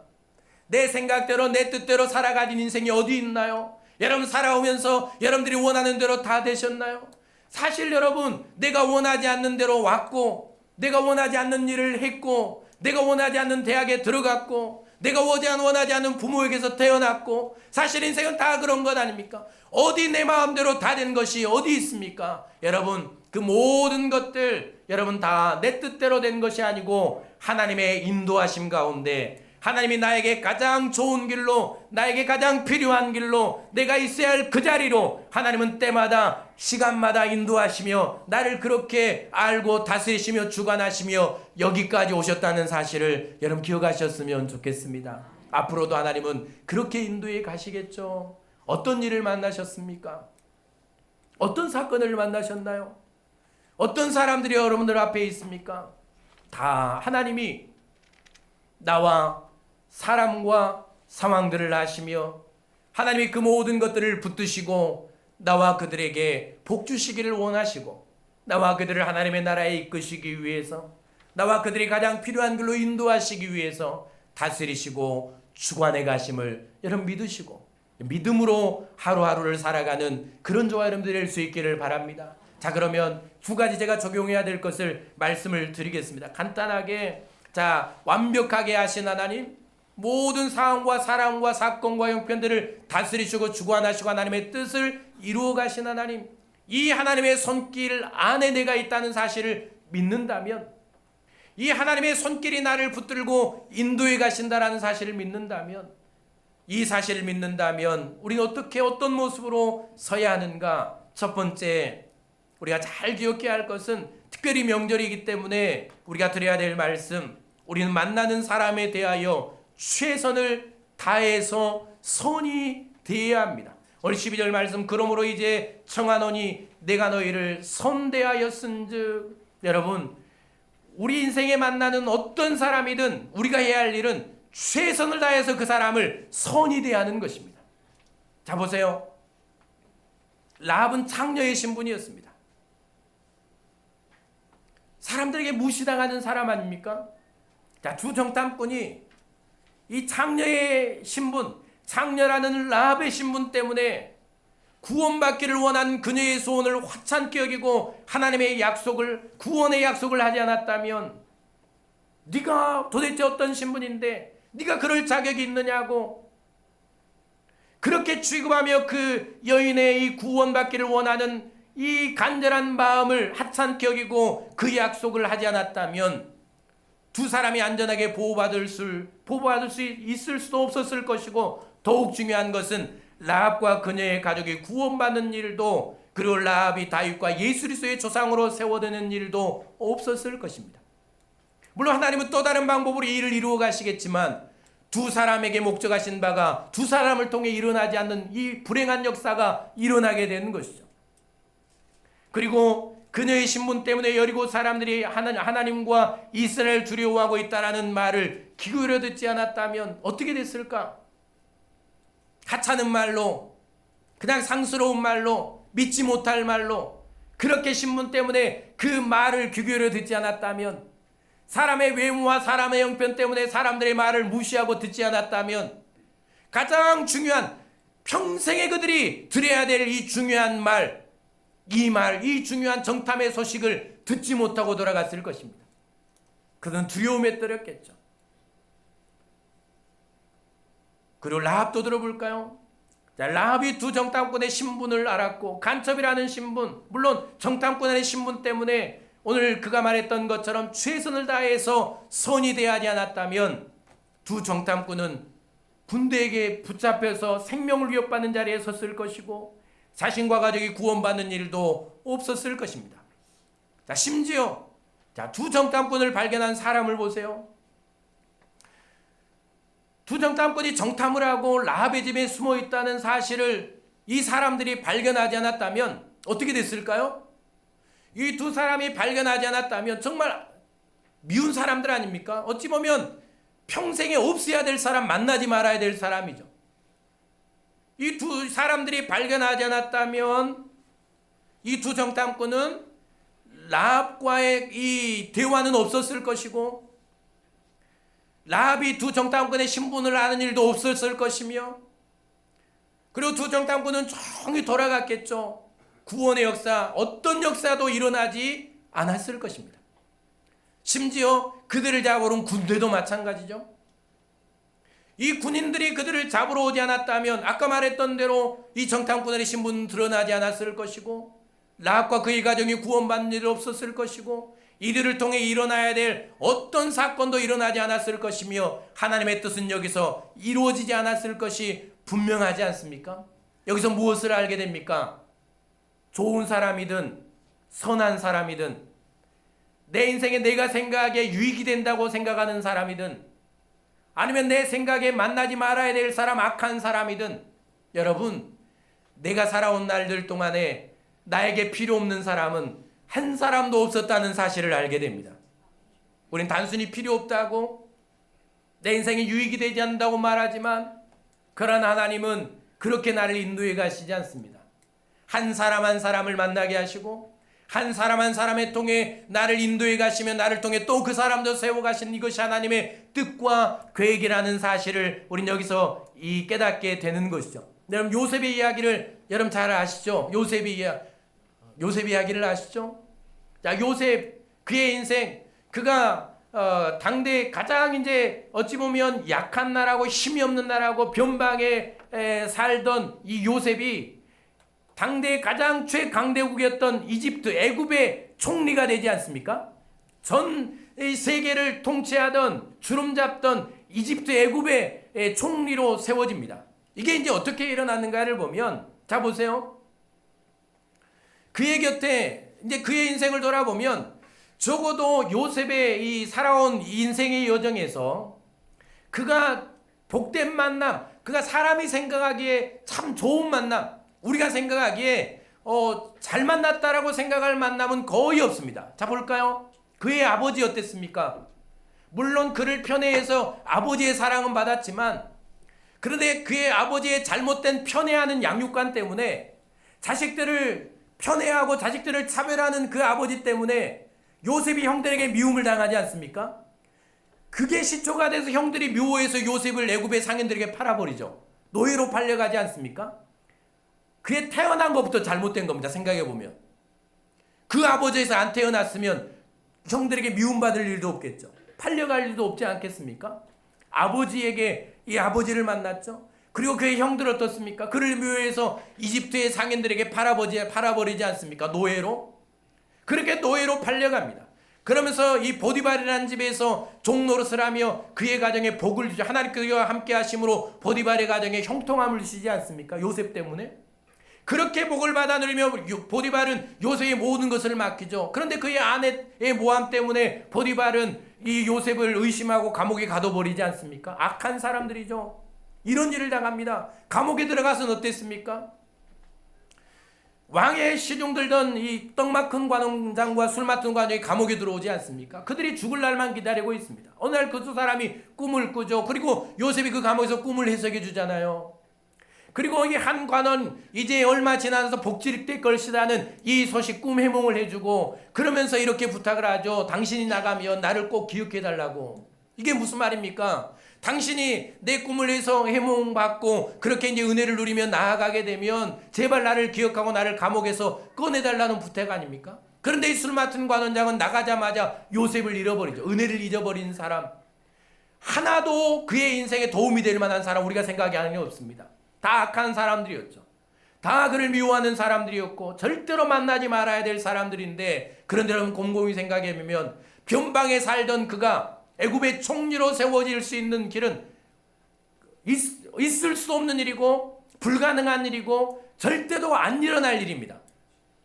내 생각대로 내 뜻대로 살아가는 인생이 어디 있나요? 여러분, 살아오면서 여러분들이 원하는 대로 다 되셨나요? 사실 여러분, 내가 원하지 않는 대로 왔고, 내가 원하지 않는 일을 했고, 내가 원하지 않는 대학에 들어갔고, 내가 원하지 않는 부모에게서 태어났고, 사실 인생은 다 그런 것 아닙니까? 어디 내 마음대로 다 된 것이 어디 있습니까? 여러분, 그 모든 것들 여러분 다 내 뜻대로 된 것이 아니고 하나님의 인도하심 가운데, 하나님이 나에게 가장 좋은 길로, 나에게 가장 필요한 길로, 내가 있어야 할 그 자리로 하나님은 때마다 시간마다 인도하시며 나를 그렇게 알고 다스리시며 주관하시며 여기까지 오셨다는 사실을 여러분 기억하셨으면 좋겠습니다. 앞으로도 하나님은 그렇게 인도해 가시겠죠. 어떤 일을 만나셨습니까? 어떤 사건을 만나셨나요? 어떤 사람들이 여러분들 앞에 있습니까? 다 하나님이 나와 사람과 상황들을 아시며 하나님이 그 모든 것들을 붙드시고 나와 그들에게 복 주시기를 원하시고 나와 그들을 하나님의 나라에 이끄시기 위해서 나와 그들이 가장 필요한 길로 인도하시기 위해서 다스리시고 주관해 가심을 여러분 믿으시고 믿음으로 하루하루를 살아가는 그런 저와 여러분들이 될 수 있기를 바랍니다. 자, 그러면 두 가지 제가 적용해야 될 것을 말씀을 드리겠습니다. 간단하게, 자, 완벽하게 하신 하나님, 모든 상황과 사람과 사건과 형편들을 다스리시고 주관하시고 하나님의 뜻을 이루어 가신 하나님, 이 하나님의 손길 안에 내가 있다는 사실을 믿는다면, 이 하나님의 손길이 나를 붙들고 인도해 가신다라는 사실을 믿는다면, 이 사실을 믿는다면 우리는 어떻게 어떤 모습으로 서야 하는가? 첫 번째, 우리가 잘 기억해야 할 것은 특별히 명절이기 때문에 우리가 드려야 될 말씀, 우리는 만나는 사람에 대하여 최선을 다해서 선이 되어야 합니다. 오늘 12절 말씀, 그러므로 이제 청하노니 내가 너희를 선대하였은즉. 여러분, 우리 인생에 만나는 어떤 사람이든 우리가 해야 할 일은 최선을 다해서 그 사람을 선이 대하는 것입니다. 자, 보세요. 라합은 창녀의 신분이었습니다. 사람들에게 무시당하는 사람 아닙니까? 자, 두 정탐꾼이 이 창녀의 신분, 창녀라는 라합의 신분 때문에 구원받기를 원한 그녀의 소원을 화창케 여기고 하나님의 약속을, 구원의 약속을 하지 않았다면, 네가 도대체 어떤 신분인데 네가 그럴 자격이 있느냐고 그렇게 취급하며 그 여인의 이 구원받기를 원하는 이 간절한 마음을 하찮게 여기고 그 약속을 하지 않았다면 두 사람이 안전하게 보호받을 수 있을 수도 없었을 것이고, 더욱 중요한 것은 라합과 그녀의 가족이 구원받는 일도, 그리고 라합이 다윗과 예수 그리스도의 조상으로 세워드는 일도 없었을 것입니다. 물론 하나님은 또 다른 방법으로 이 일을 이루어 가시겠지만 두 사람에게 목적하신 바가 두 사람을 통해 일어나지 않는 이 불행한 역사가 일어나게 되는 것이죠. 그리고 그녀의 신분 때문에 여리고 사람들이 하나님과 이스라엘 두려워하고 있다라는 말을 기울여 듣지 않았다면 어떻게 됐을까? 하찮은 말로, 그냥 상스러운 말로, 믿지 못할 말로, 그렇게 신분 때문에 그 말을 기울여 듣지 않았다면, 사람의 외모와 사람의 형편 때문에 사람들의 말을 무시하고 듣지 않았다면, 가장 중요한, 평생에 그들이 들어야 될 이 중요한 말, 이 중요한 정탐의 소식을 듣지 못하고 돌아갔을 것입니다. 그는 두려움에 떨었겠죠. 그리고 라합도 들어볼까요? 자, 라합이 두 정탐꾼의 신분을 알았고, 간첩이라는 신분, 물론 정탐꾼의 신분 때문에 오늘 그가 말했던 것처럼 최선을 다해서 선이 대하지 않았다면 두 정탐꾼은 군대에게 붙잡혀서 생명을 위협받는 자리에 섰을 것이고 자신과 가족이 구원받는 일도 없었을 것입니다. 자, 심지어 두 정탐꾼을 발견한 사람을 보세요. 두 정탐꾼이 정탐을 하고 라합의 집에 숨어 있다는 사실을 이 사람들이 발견하지 않았다면 어떻게 됐을까요? 이 두 사람이 발견하지 않았다면 정말 미운 사람들 아닙니까? 어찌 보면 평생에 없어야 될 사람, 만나지 말아야 될 사람이죠. 이 두 사람들이 발견하지 않았다면 이 두 정탐꾼은 라합과의 이 대화는 없었을 것이고, 라합이 두 정탐꾼의 신분을 아는 일도 없었을 것이며, 그리고 두 정탐꾼은 조용히 돌아갔겠죠. 구원의 역사, 어떤 역사도 일어나지 않았을 것입니다. 심지어 그들을 잡으러 온 군대도 마찬가지죠. 이 군인들이 그들을 잡으러 오지 않았다면 아까 말했던 대로 이 정탐꾼의 신분은 드러나지 않았을 것이고, 라합과 그의 가정이 구원받는 일 없었을 것이고, 이들을 통해 일어나야 될 어떤 사건도 일어나지 않았을 것이며 하나님의 뜻은 여기서 이루어지지 않았을 것이 분명하지 않습니까? 여기서 무엇을 알게 됩니까? 좋은 사람이든 선한 사람이든 내 인생에 내가 생각하기에 유익이 된다고 생각하는 사람이든 아니면 내 생각에 만나지 말아야 될 사람 악한 사람이든 여러분 내가 살아온 날들 동안에 나에게 필요 없는 사람은 한 사람도 없었다는 사실을 알게 됩니다. 우린 단순히 필요 없다고 내 인생에 유익이 되지 않는다고 말하지만 그러나 하나님은 그렇게 나를 인도해 가시지 않습니다. 한 사람 한 사람을 만나게 하시고 한 사람 한 사람을 통해 나를 인도해 가시며 나를 통해 또 그 사람도 세워 가신 이것이 하나님의 뜻과 계획이라는 사실을 우린 여기서 깨닫게 되는 것이죠. 여러분 요셉의 이야기를 여러분 잘 아시죠? 요셉의 이야기를 아시죠? 자, 요셉 그의 인생 그가 당대 가장 이제 어찌 보면 약한 나라고 힘이 없는 나라고 변방에 살던 이 요셉이 당대 가장 최강대국이었던 이집트 애굽의 총리가 되지 않습니까? 전 세계를 통치하던 주름 잡던 이집트 애굽의 총리로 세워집니다. 이게 이제 어떻게 일어났는가를 보면 자 보세요. 그의 곁에 이제 그의 인생을 돌아보면 적어도 요셉의 이 살아온 인생의 여정에서 그가 복된 만남, 그가 사람이 생각하기에 참 좋은 만남, 우리가 생각하기에 잘 만났다라고 생각할 만남은 거의 없습니다. 자 볼까요? 그의 아버지 어땠습니까? 물론 그를 편애해서 아버지의 사랑은 받았지만 그런데 그의 아버지의 잘못된 편애하는 양육관 때문에 자식들을 편애하고 자식들을 차별하는 그 아버지 때문에 요셉이 형들에게 미움을 당하지 않습니까? 그게 시초가 돼서 형들이 묘해서 요셉을 애굽의 상인들에게 팔아버리죠. 노예로 팔려가지 않습니까? 그의 태어난 것부터 잘못된 겁니다. 생각해보면 그 아버지에서 안 태어났으면 형들에게 미움받을 일도 없겠죠. 팔려갈 일도 없지 않겠습니까? 아버지에게 이 아버지를 만났죠. 그리고 그의 형들 어떻습니까? 그를 묘해서 이집트의 상인들에게 팔아버리지 않습니까? 노예로. 그렇게 노예로 팔려갑니다. 그러면서 이 보디발이라는 집에서 종노릇을 하며 그의 가정에 복을 주죠. 하나님께서 함께 하심으로 보디발의 가정에 형통함을 주시지 않습니까? 요셉 때문에. 그렇게 복을 받아 누리며 보디발은 요셉의 모든 것을 맡기죠. 그런데 그의 아내의 모함 때문에 보디발은 이 요셉을 의심하고 감옥에 가둬버리지 않습니까? 악한 사람들이죠. 이런 일을 당합니다. 감옥에 들어가서는 어땠습니까? 왕의 시중 들던 이 떡 맡은 관원장과 술 맡은 관원이 감옥에 들어오지 않습니까? 그들이 죽을 날만 기다리고 있습니다. 어느 날 그 두 사람이 꿈을 꾸죠. 그리고 요셉이 그 감옥에서 꿈을 해석해 주잖아요. 그리고 이 한 관원 이제 얼마 지나서 복직될 것이라는 이 소식 꿈 해몽을 해주고 그러면서 이렇게 부탁을 하죠. 당신이 나가면 나를 꼭 기억해 달라고. 이게 무슨 말입니까? 당신이 내 꿈을 해서 해몽받고 그렇게 이제 은혜를 누리며 나아가게 되면 제발 나를 기억하고 나를 감옥에서 꺼내달라는 부탁 아닙니까? 그런데 이 술 맡은 관원장은 나가자마자 요셉을 잃어버리죠. 은혜를 잊어버린 사람. 하나도 그의 인생에 도움이 될 만한 사람 우리가 생각하는 게 없습니다. 다 악한 사람들이었죠. 다 그를 미워하는 사람들이었고 절대로 만나지 말아야 될 사람들인데 그런데 여러분 곰곰이 생각해보면 변방에 살던 그가 애굽의 총리로 세워질 수 있는 길은 있을 수 없는 일이고 불가능한 일이고 절대로 안 일어날 일입니다.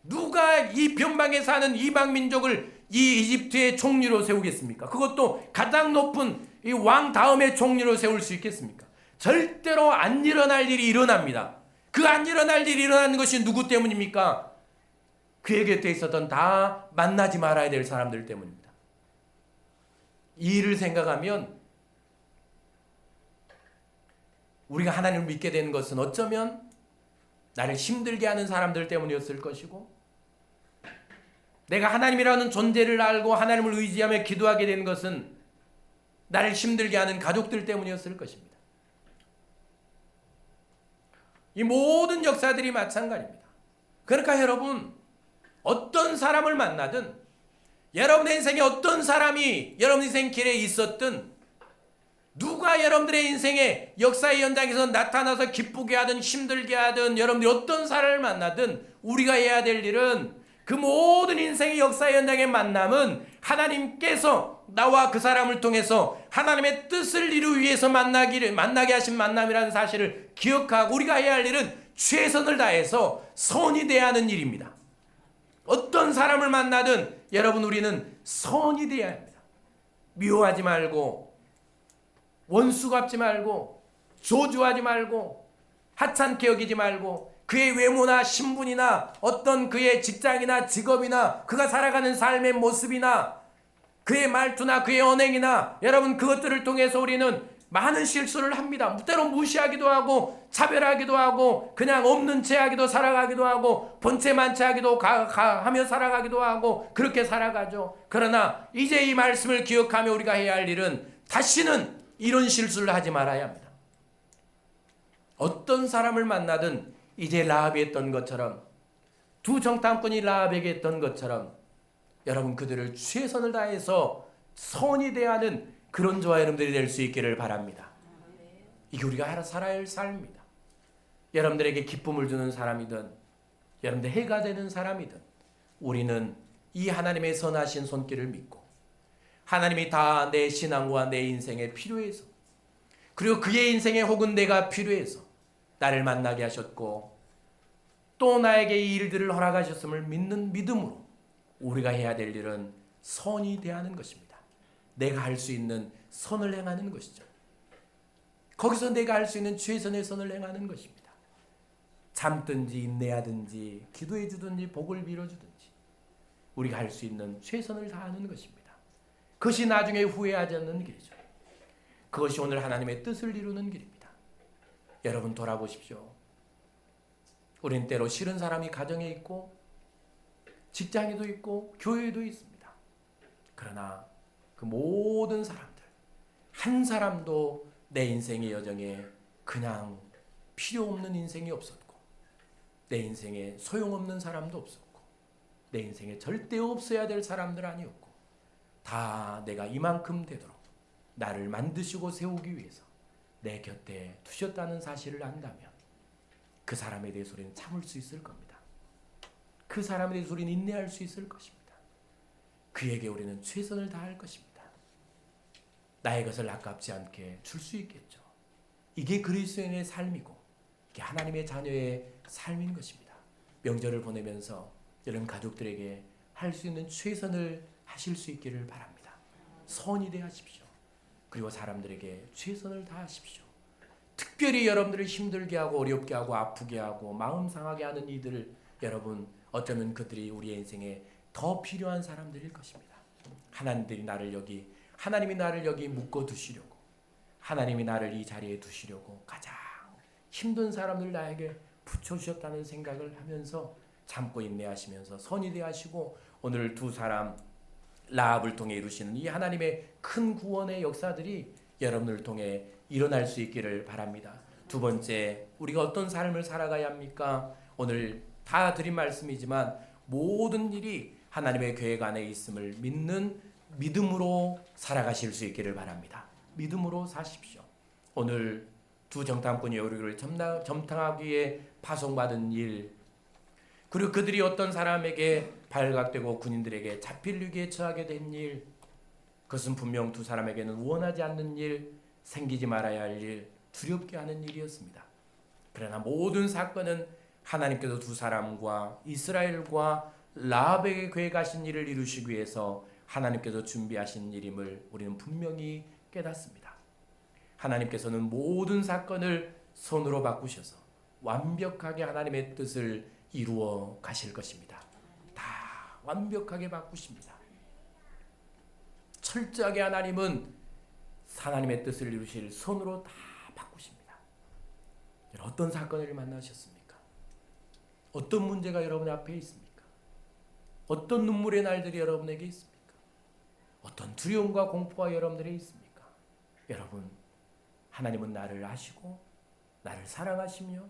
누가 이 변방에 사는 이방 민족을 이 이집트의 총리로 세우겠습니까? 그것도 가장 높은 이 왕 다음의 총리로 세울 수 있겠습니까? 절대로 안 일어날 일이 일어납니다. 그 안 일어날 일이 일어나는 것이 누구 때문입니까? 그의 곁에 있었던 다 만나지 말아야 될 사람들 때문입니다. 이 일을 생각하면 우리가 하나님을 믿게 되는 것은 어쩌면 나를 힘들게 하는 사람들 때문이었을 것이고 내가 하나님이라는 존재를 알고 하나님을 의지하며 기도하게 되는 것은 나를 힘들게 하는 가족들 때문이었을 것입니다. 이 모든 역사들이 마찬가지입니다. 그러니까 여러분 어떤 사람을 만나든 여러분의 인생에 어떤 사람이 여러분 인생 길에 있었든 누가 여러분들의 인생의 역사의 현장에서 나타나서 기쁘게 하든 힘들게 하든 여러분들이 어떤 사람을 만나든 우리가 해야 될 일은 그 모든 인생의 역사 현장의 만남은 하나님께서 나와 그 사람을 통해서 하나님의 뜻을 이루기 위해서 만나게 하신 만남이라는 사실을 기억하고 우리가 해야 할 일은 최선을 다해서 선이 대하는 일입니다. 어떤 사람을 만나든 여러분 우리는 선이 되어야 합니다. 미워하지 말고 원수 갚지 말고 조주하지 말고 하찮게 여기지 말고 그의 외모나 신분이나 어떤 그의 직장이나 직업이나 그가 살아가는 삶의 모습이나 그의 말투나 그의 언행이나 여러분 그것들을 통해서 우리는 많은 실수를 합니다. 때론 무시하기도 하고 차별하기도 하고 그냥 없는 채 하기도 살아가기도 하고 본체 만체하기도 하며 살아가기도 하고 그렇게 살아가죠. 그러나 이제 이 말씀을 기억하며 우리가 해야 할 일은 다시는 이런 실수를 하지 말아야 합니다. 어떤 사람을 만나든 이제 라합이 했던 것처럼 두 정탐꾼이 라합에게 했던 것처럼 여러분 그들을 최선을 다해서 선이 대하는 그런 저와 여러분들이 될 수 있기를 바랍니다. 이게 우리가 살아야 할 삶입니다. 여러분들에게 기쁨을 주는 사람이든 여러분들 해가 되는 사람이든 우리는 이 하나님의 선하신 손길을 믿고 하나님이 다 내 신앙과 내 인생에 필요해서 그리고 그의 인생에 혹은 내가 필요해서 나를 만나게 하셨고 또 나에게 이 일들을 허락하셨음을 믿는 믿음으로 우리가 해야 될 일은 선이 대하는 것입니다. 내가 할 수 있는 선을 행하는 것이죠. 거기서 내가 할 수 있는 최선의 선을 행하는 것입니다. 참든지 인내하든지 기도해 주든지 복을 빌어주든지 우리가 할 수 있는 최선을 다하는 것입니다. 그것이 나중에 후회하지 않는 길이죠. 그것이 오늘 하나님의 뜻을 이루는 길입니다. 여러분 돌아보십시오. 우린 때로 싫은 사람이 가정에 있고 직장에도 있고 교회에도 있습니다. 그러나 그 모든 사람들 한 사람도 내 인생의 여정에 그냥 필요 없는 인생이 없었고 내 인생에 소용없는 사람도 없었고 내 인생에 절대 없어야 될 사람들 아니었고 다 내가 이만큼 되도록 나를 만드시고 세우기 위해서 내 곁에 두셨다는 사실을 안다면 그 사람에 대해서 우리는 참을 수 있을 겁니다. 그 사람에 대해서 우리는 인내할 수 있을 것입니다. 그에게 우리는 최선을 다할 것입니다. 나의 것을 아깝지 않게 줄 수 있겠죠. 이게 그리스도인의 삶이고 이게 하나님의 자녀의 삶인 것입니다. 명절을 보내면서 여러분 가족들에게 할 수 있는 최선을 하실 수 있기를 바랍니다. 선이 되하십시오. 그리고 사람들에게 최선을 다하십시오. 특별히 여러분들을 힘들게 하고 어렵게 하고 아프게 하고 마음 상하게 하는 이들을 여러분 어쩌면 그들이 우리의 인생에 더 필요한 사람들일 것입니다. 하나님이 나를 여기 묶어 두시려고 하나님이 나를 이 자리에 두시려고 가장 힘든 사람들 나에게 붙여주셨다는 생각을 하면서 참고 인내하시면서 선이 되하시고 오늘 두 사람 라합을 통해 이루시는 이 하나님의 큰 구원의 역사들이 여러분을 통해 일어날 수 있기를 바랍니다. 두 번째, 우리가 어떤 삶을 살아가야 합니까? 오늘 다 드린 말씀이지만 모든 일이 하나님의 계획 안에 있음을 믿는 믿음으로 살아가실 수 있기를 바랍니다. 믿음으로 사십시오. 오늘 두 정탐꾼이 여리고를 점탕하기 위해 파송받은 일 그리고 그들이 어떤 사람에게 발각되고 군인들에게 잡힐 위기에 처하게 된 일 그것은 분명 두 사람에게는 원하지 않는 일, 생기지 말아야 할 일, 두렵게 하는 일이었습니다. 그러나 모든 사건은 하나님께서 두 사람과 이스라엘과 라합에게 계획하신 일을 이루시기 위해서 하나님께서 준비하신 일임을 우리는 분명히 깨닫습니다. 하나님께서는 모든 사건을 손으로 바꾸셔서 완벽하게 하나님의 뜻을 이루어 가실 것입니다. 다 완벽하게 바꾸십니다. 철저하게 하나님은 하나님의 뜻을 이루실 손으로 다 바꾸십니다. 어떤 사건을 만나셨습니까? 어떤 문제가 여러분 앞에 있습니까? 어떤 눈물의 날들이 여러분에게 있습니까? 어떤 두려움과 공포가 여러분들에 있습니까? 여러분, 하나님은 나를 아시고 나를 사랑하시며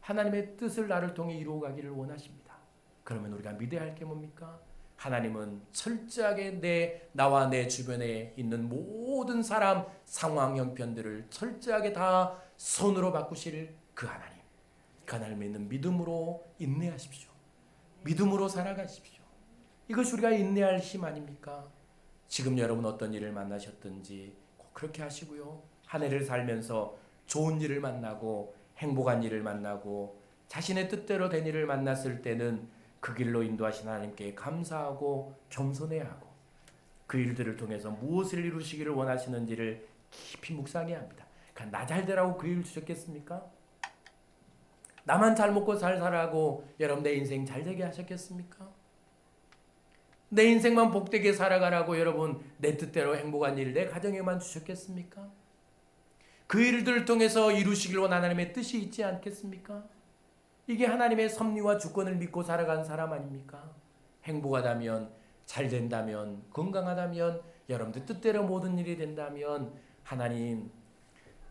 하나님의 뜻을 나를 통해 이루어가기를 원하십니다. 그러면 우리가 믿어야 할 게 뭡니까? 하나님은 철저하게 나와 내 주변에 있는 모든 사람, 상황, 형편들을 철저하게 다 손으로 바꾸실 그 하나님. 그 하나님을 믿는 믿음으로 인내하십시오. 믿음으로 살아가십시오. 이것이 우리가 인내할 힘 아닙니까? 지금 여러분 어떤 일을 만나셨든지 꼭 그렇게 하시고요. 한 해를 살면서 좋은 일을 만나고 행복한 일을 만나고 자신의 뜻대로 된 일을 만났을 때는 그 길로 인도하신 하나님께 감사하고 겸손해야 하고 그 일들을 통해서 무엇을 이루시기를 원하시는지를 깊이 묵상해야 합니다. 그러니까 나 잘 되라고 그 일을 주셨겠습니까? 나만 잘 먹고 잘 살아고 여러분 내 인생 잘 되게 하셨겠습니까? 내 인생만 복되게 살아가라고 여러분 내 뜻대로 행복한 일 내 가정에만 주셨겠습니까? 그 일들을 통해서 이루시길 원하는 하나님의 뜻이 있지 않겠습니까? 이게 하나님의 섭리와 주권을 믿고 살아간 사람 아닙니까? 행복하다면, 잘 된다면, 건강하다면, 여러분들 뜻대로 모든 일이 된다면 하나님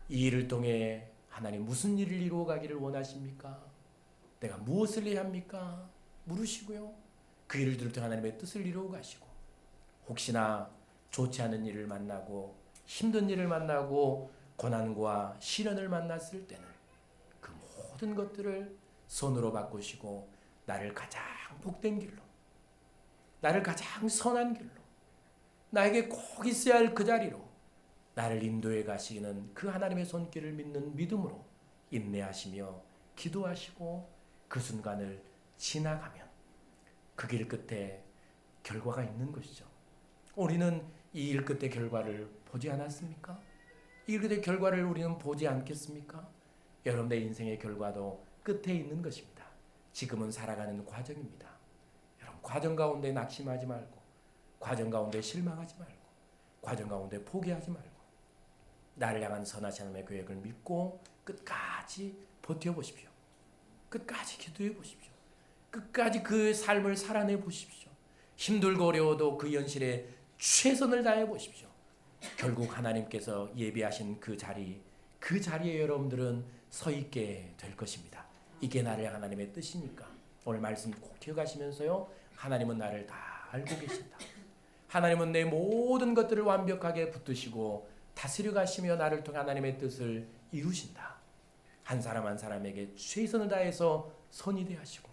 이 일을 통해 하나님 무슨 일을 이루어 가기를 원하십니까? 내가 무엇을 해야 합니까? 물으시고요. 그 일들을 통해 하나님의 뜻을 이루어 가시고 혹시나 좋지 않은 일을 만나고 힘든 일을 만나고 고난과 시련을 만났을 때는 그 모든 것들을 손으로 바꾸시고 나를 가장 복된 길로, 나를 가장 선한 길로, 나에게 꼭 있어야 할 그 자리로 나를 인도해 가시는 그 하나님의 손길을 믿는 믿음으로 인내하시며 기도하시고 그 순간을 지나가면 그 길 끝에 결과가 있는 것이죠. 우리는 이 일 끝의 결과를 보지 않았습니까? 이 일 끝의 결과를 우리는 보지 않겠습니까? 여러분의 인생의 결과도 끝에 있는 것입니다. 지금은 살아가는 과정입니다. 여러분 과정 가운데 낙심하지 말고 과정 가운데 실망하지 말고 과정 가운데 포기하지 말고 나를 향한 선하신 하나님의 계획을 믿고 끝까지 버텨보십시오. 끝까지 기도해 보십시오. 끝까지 그 삶을 살아내 보십시오. 힘들고 어려워도 그 현실에 최선을 다해 보십시오. 결국 하나님께서 예비하신 그 자리에 여러분들은 서 있게 될 것입니다. 이게 나를 향한 하나님의 뜻이니까 오늘 말씀 꼭 기억하시면서요. 하나님은 나를 다 알고 계신다. 하나님은 내 모든 것들을 완벽하게 붙드시고 다스려 가시며 나를 통해 하나님의 뜻을 이루신다. 한 사람 한 사람에게 최선을 다해서 선이 되하시고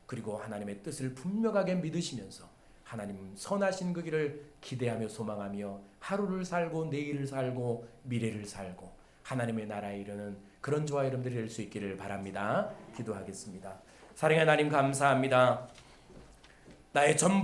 그리고 하나님의 뜻을 분명하게 믿으시면서 하나님 선하신 그 길을 기대하며 소망하며 하루를 살고 내일을 살고 미래를 살고 하나님의 나라에 이르는 그런 저와 여러분들이 될 수 있기를 바랍니다. 기도하겠습니다. 사랑의 하나님 감사합니다. 나의 전부